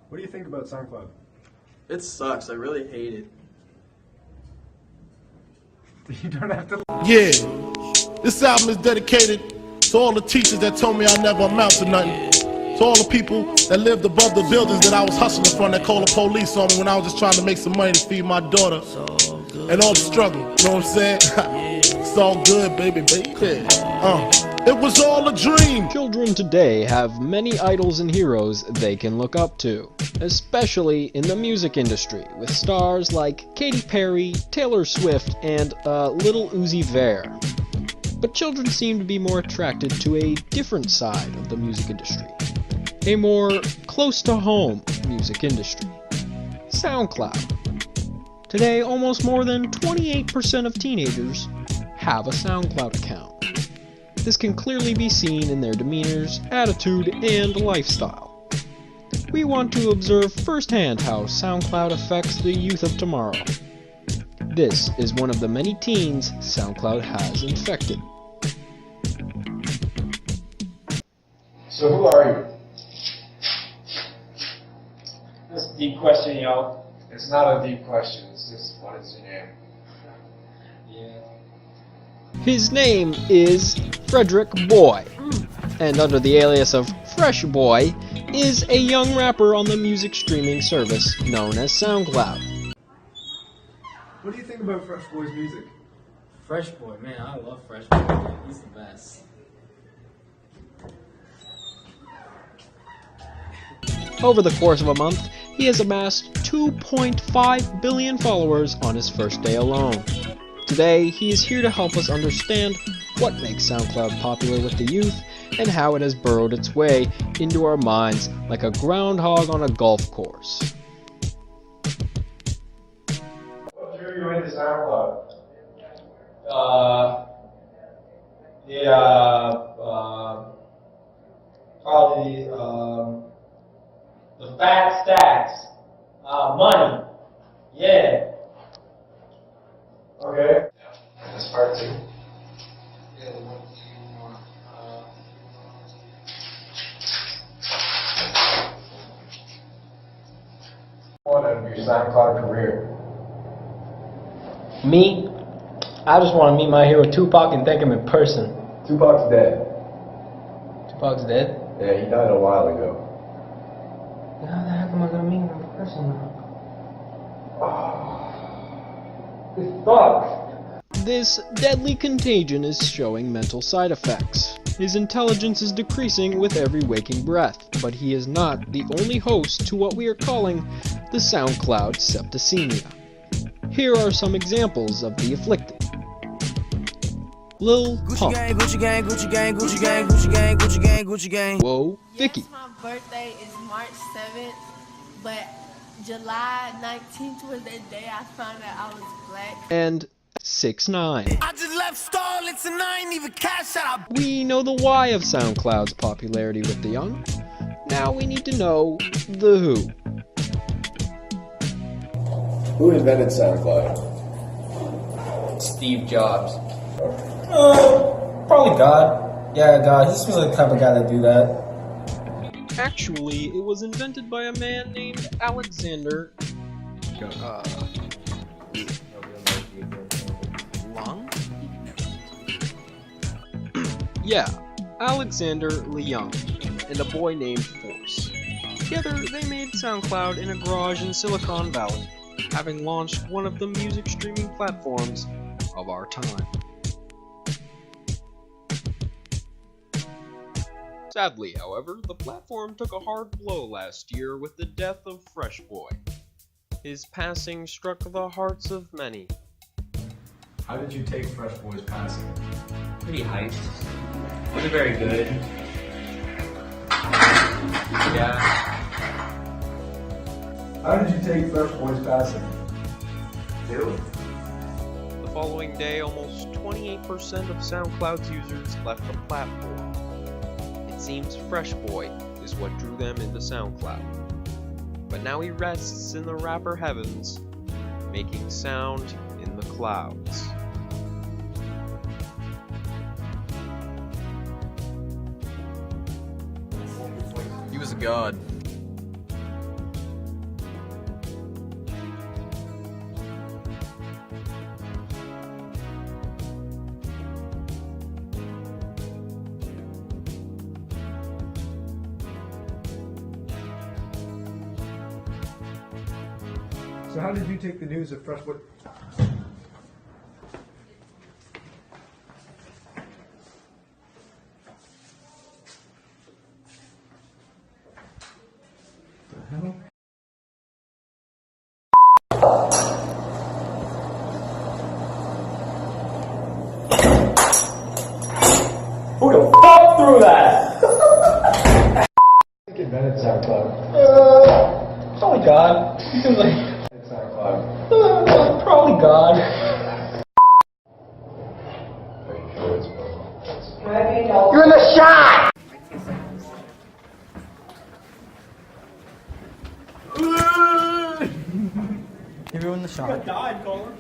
What do you think about SoundCloud? It sucks. I really hate it. You don't have to. Yeah, this album is dedicated to all the teachers that told me I never amount to nothing. To all the people that lived above the buildings that I was hustling from, that called the police on me when I was just trying to make some money to feed my daughter. And all the struggle, you know what I'm saying? It's all good, baby. It was all a dream. Children today have many idols and heroes they can look up to, especially in the music industry, with stars like Katy Perry, Taylor Swift, and Lil Uzi Vert. But children seem to be more attracted to a different side of the music industry, a more close-to-home music industry, SoundCloud. Today, almost more than 28% of teenagers have a SoundCloud account. This can clearly be seen in their demeanors, attitude, and lifestyle. We want to observe firsthand how SoundCloud affects the youth of tomorrow. This is one of the many teens SoundCloud has infected. So who are you? That's a deep question, yo. It's not a deep question. It's just, what is your name? Yeah. His name is Frederick Boy, and under the alias of Fresh Boy is a young rapper on the music streaming service known as SoundCloud. What do you think about Fresh Boy's music? Fresh Boy, man, I love Fresh Boy, man. He's the best. Over the course of a month, he has amassed 2.5 billion followers on his first day alone. Today, he is here to help us understand what makes SoundCloud popular with the youth and how it has burrowed its way into our minds like a groundhog on a golf course. What drew you into SoundCloud? Probably, the fat stacks. Money. Yeah. Okay. That's part two. Yeah, the one more. What out of your SoundCloud career? Me? I just want to meet my hero Tupac and thank him in person. Tupac's dead. Tupac's dead? Yeah, he died a while ago. How the heck am I going to meet him in person now? This sucks. This deadly contagion is showing mental side effects. His intelligence is decreasing with every waking breath, but he is not the only host to what we are calling the SoundCloud septicemia. Here are some examples of the afflicted. Lil Pump. Gucci gang, Gucci gang, Gucci gang, Gucci gang, Gucci gang, Gucci gang. Whoa, Vicky. Yes, my birthday is March 7th, but July 19th was the day I found out I was black. And 6ix9ine. I just left Starlets and I ain't even cash out. We know the why of SoundCloud's popularity with the young. Now we need to know the who. Who invented SoundCloud? Steve Jobs. Probably God. Yeah, God. He seems like the type of guy to do that. Actually, it was invented by a man named Alexander Lung? Yeah, Alexander Leung and a boy named Force. Together, they made SoundCloud in a garage in Silicon Valley, having launched one of the music streaming platforms of our time. Sadly, however, the platform took a hard blow last year with the death of Fresh Boy. His passing struck the hearts of many. How did you take Fresh Boy's passing? Pretty hyped. Wasn't very good. Yeah. How did you take Fresh Boy's passing? Dude. The following day, almost 28% of SoundCloud's users left the platform. It seems Fresh Boy is what drew them into SoundCloud. But now he rests in the rapper heavens, making sound in the clouds. He was a god. So how did you take the news of Fresh Boy? The hell? Who the fuck threw that? Who invented SoundCloud? Probably God. SoundCloud. Probably God. You're in the shot! You ruined the shot. Died, Colin.